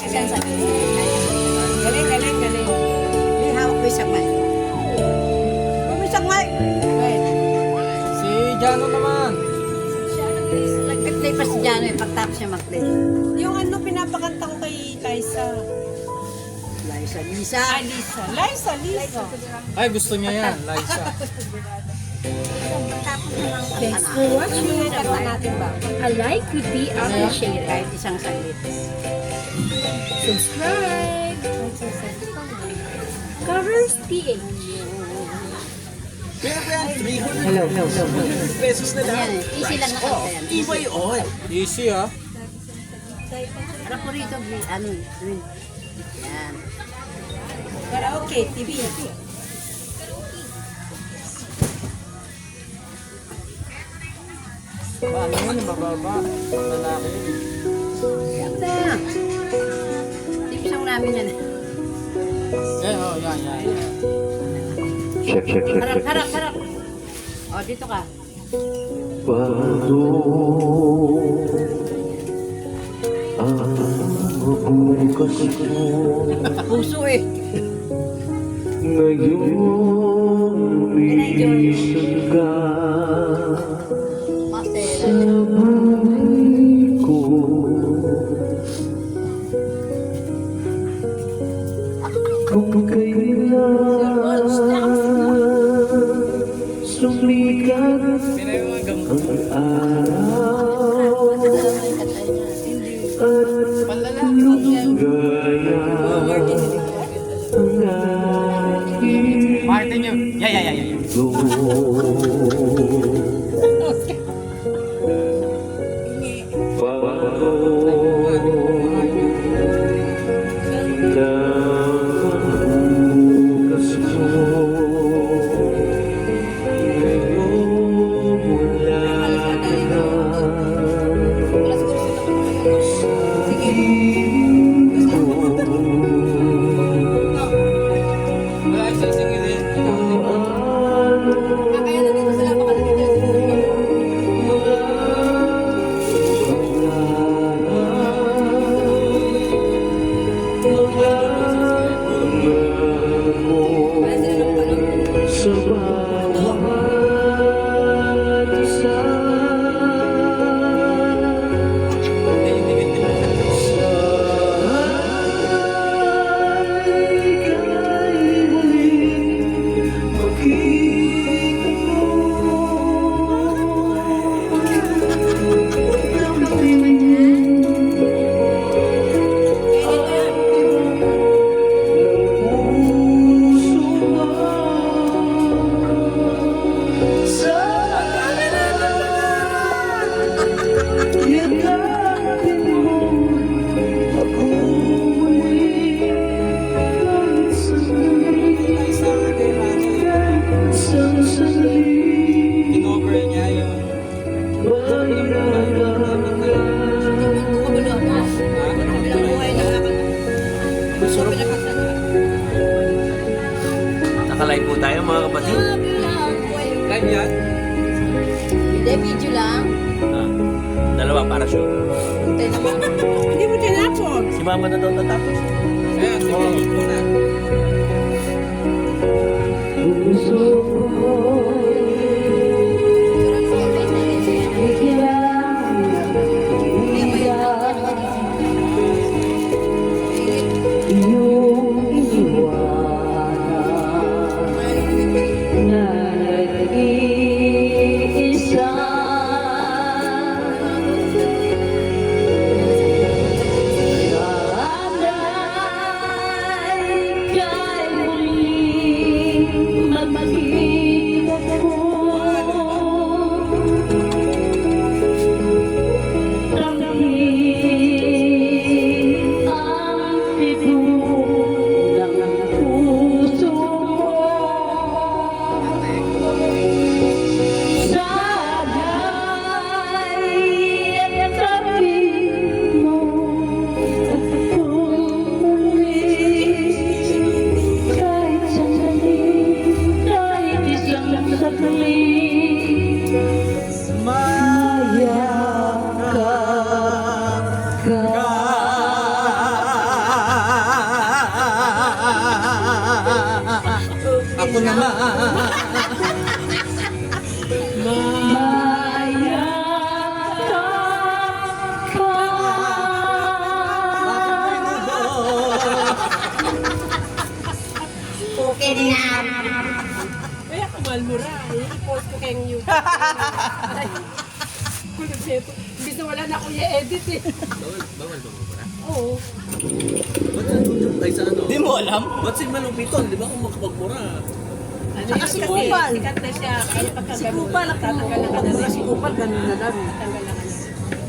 Isang sakit. Galing, galing, galing. May hawak ko isang mic. May isang mic. Wait. Si Jano naman. Nag-play pa si Jano eh. Pagtapos siya mag-play. Yung ano pinapakanta ko kay Liza. Liza, Lisa. Ah, Lisa. Liza. Ay, gusto niya yan, Liza. Thanks for watching. Yung kanta natin ba? A like would be appreciated. Kahit isang saglit. Subscribe. Covers PH. Pero yan, 300 Hello. pesos na lang. Ayan eh. Easy lang na kanta yan. Iba yun. Easy ah. Harap mo rito, ano eh. Green. Yan. Karaoke, TV. Paano yun, mababa. Lalaki. Ganda. Tipsang namin yan. Yan, oh, yan. Harap. O, dito ka. Bago ang bukas mo Puso eh. ngayon minsan ka Master. sa buhay ko. Kung kailan sumikat ang araw at lumigaya ang aking Martin yun. Yeah. Wala isang singilin. Kaya na dito sila makalagay. sa bawat isa In-over niya yung... Nakalive po tayo mga kapatid. Live yan? Hindi, video lang. Dalawa para show. Hintay naman. Hindi mo tinapon. Si mama na daw tatapos. Ayan, sige. Ito na. Peng Yu. Imbis na wala na ako i-edit eh. Bawal ba mo ba? Oo. Ba't nandun tayo sa ano? Di mo alam? Ba't si malupiton? Di ba kung makapagmura? Ano Saka yun si kasi, Kupal. sikat na siya. Kaya pagka Si ganun, Kupal, tatanggal na ka na si Kupal, ganun na lang. Tatanggal na ka na.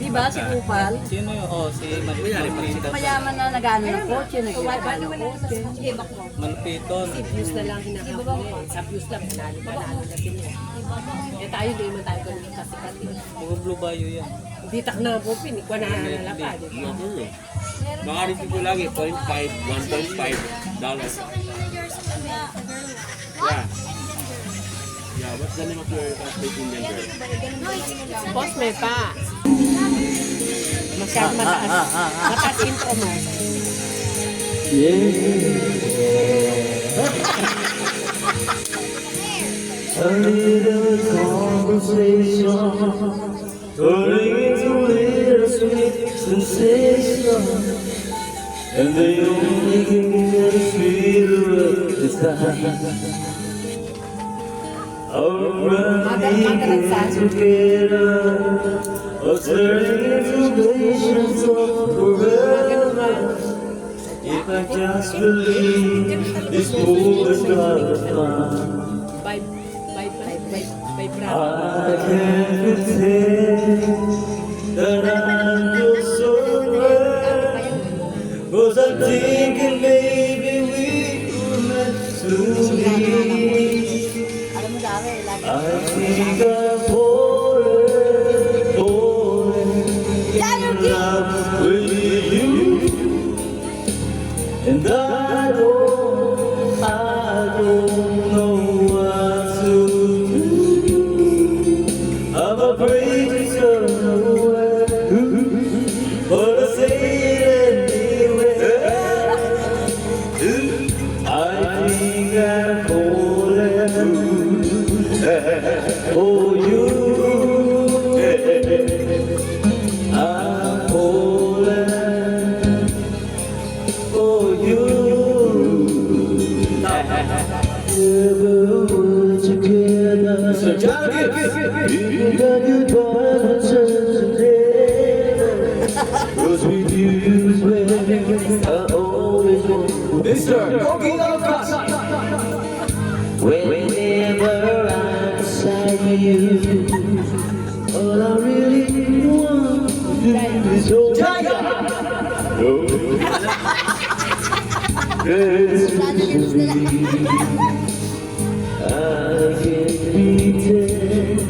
Di ba, si Kupal? Sino yun? Oh, si Kunyari, pag sikat. Mayaman na nag-ano ng kotse, nag-iba ng kotse. Malupiton. Si views na lang hinahapon eh. Sa views lang, panalo na sila. Eh tayo, hindi man tayo ganun kasikat eh. Puro Blue Bayou yan. Hindi tak na po, pinikwa na nalapa. Baka rin po lagi, 0.5, $1.5. Yeah. Yeah, what's the name of your state Indian girl? Boss, may pa. Masyado mataas. Mataas intro mo. A little conversation turning into little sweet sensation, and the only thing that is sweeter is time. Our running together, or turning into visions of forever. If I just believe this movement's gonna find. By I can't pretend that I'm just so glad, 'cause I'm thinking maybe we were meant to be. Alam mo dami, lagi. I think I'm falling in love with you, and I don't know what to do. I'm afraid to turn away, but I say it anyway. I think I'm falling for you. I'm falling for you. Never were together. So you got goodbye and turn together. 'Cause with you is where I always want. Whenever I'm beside you, all I really want to do is hold you. I can't pretend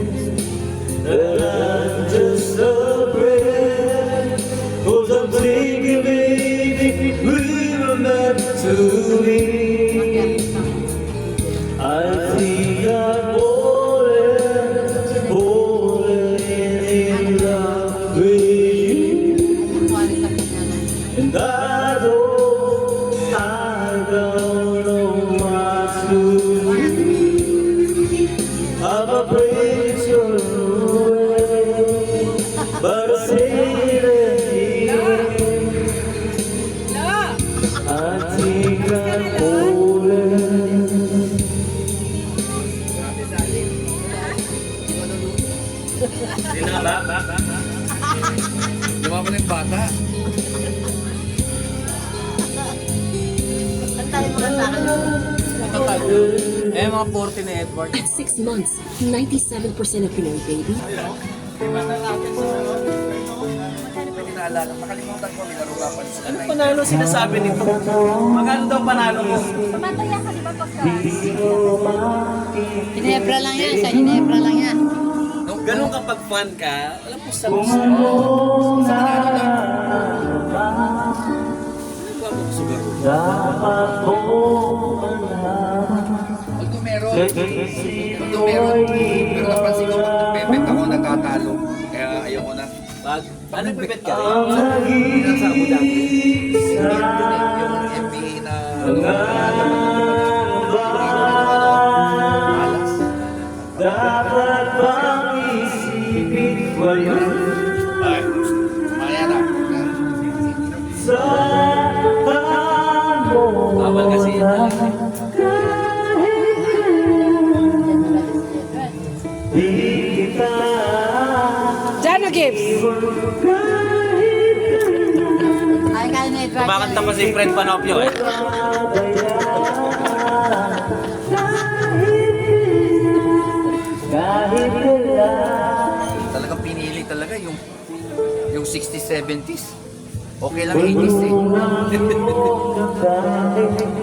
that I'm just afraid, 'cause I'm thinking maybe we were meant to be. I think I'm falling in love with you, and I don't know what to do. I'm afraid to turn away, but I say it anyway. I think I'm falling. Hindi na ba? Lumaban na yung bata. Antay mo lang sa akin. Eh, mga 40 na Edward. At 6 months, 97% of Pinoy baby Ano panalo sinasabi nito? Magkano daw panalo mo? Pamataya ka, di ba, pagka? Ginebra lang yan, sa Ginebra lang yan. Nung ganun kapag fan ka, alam mo sa gusto mo. Ano ba mo sugar? Dapat mo Although meron, pero napansin ko, pepet ako natatalo. Kaya ayoko na. Pag, anong pipet ka rin? Nasa Abu Dhabi. Yung NBA na alas. dapat bang isipin ko yun? Ay, mamaya na. Saan mo Bawal kasi yun talaga. Di Ay, kaya na i-drive. Kumakanta pa si Fred Panopio eh. Kahit wala Talagang pinili talaga yung 60s, 70s. Okay lang 80s eh.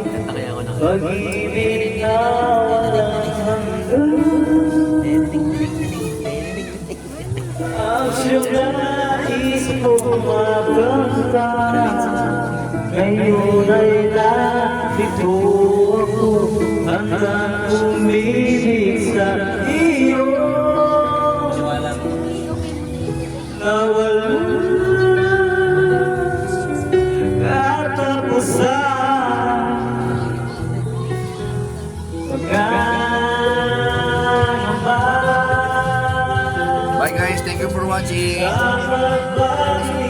Kanta kaya ako ng pag-ibig na ang siyang nais mo makanta. Ngayon ay nandito ako, hanggang umibig sa iyo. Nawala katapusan, pagkakamba. Bye guys, thank you for watching. Dapat ba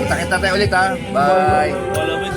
Kita-kita tayo ulit ha. Bye. Wala ba